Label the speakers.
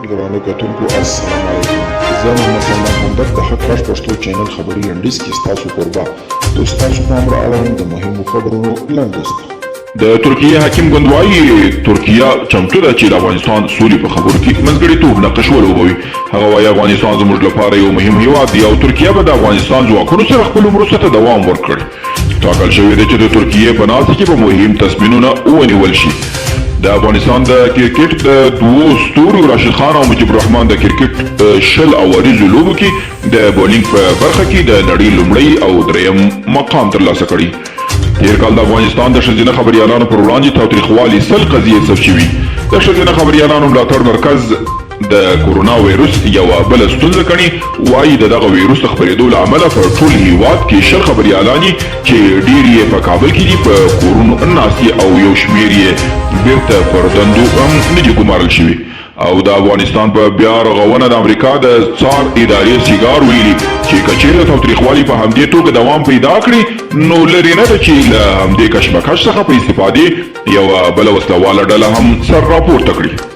Speaker 1: درانه کتونکو السلام علیکم. زه محمد سلمان همدرد د حق غږ پښتو چینل خبري لنډیز کې ستاسو کوربه د ستاسو په امر اړوند د مهمو خبرونو لنډیز.
Speaker 2: د ترکیه حاکم ګوند وایي ترکیه چمتو ده چې د افغانستان سولې په خبرو کې منځګړیتوب نقش ولوبوي. هغه وایي افغانستان زموږ لپاره یو مهم هیواد دی او ترکیه به د افغانستان ځواکونو سره خپلو مرستو ته دوام ورکړي. ټاکل شوې ده چې د ترکیې په ناستې کې به مهم تصمیمونه ونیول شي. د افغانستان د کرکټ د دوو ستورو راشد خان او مجيب الرحمن د کرکټ شل اوریزو لوبو کې د بولینګ په برخه کې د نړۍ لومړی او دریم مقام ترلاسه کړی. تیر کال د افغانستان د ښځینه خبریالانو پر وړاندې تاوتریخوالي 100 قضیې ثبت شوي. د ښځینه خبریالانو ملاتړ مرکز د کورونا وایروس یوه بله ستونزه ګڼي. وایي د دغه وایروس د خپرېدو له امله په ټول هیواد کې 100 خبریالانې چې ډېر یې په کابل کې دي په کورونو ناست دي او یو شمېر یې بیرته پر دندو هم نه دي ګمارل شوي. او د افغانستان په بیا رغونه د امریکا د څار ادارې سیګار ویلي چې که چېرته تاوتریخوالي په همدې توګه دوام پیدا کړي نو لرې نه ده چې له همدې کشمکش څخه په استفادې یوه بله وسله واله ډله هم سر راپورته کړي.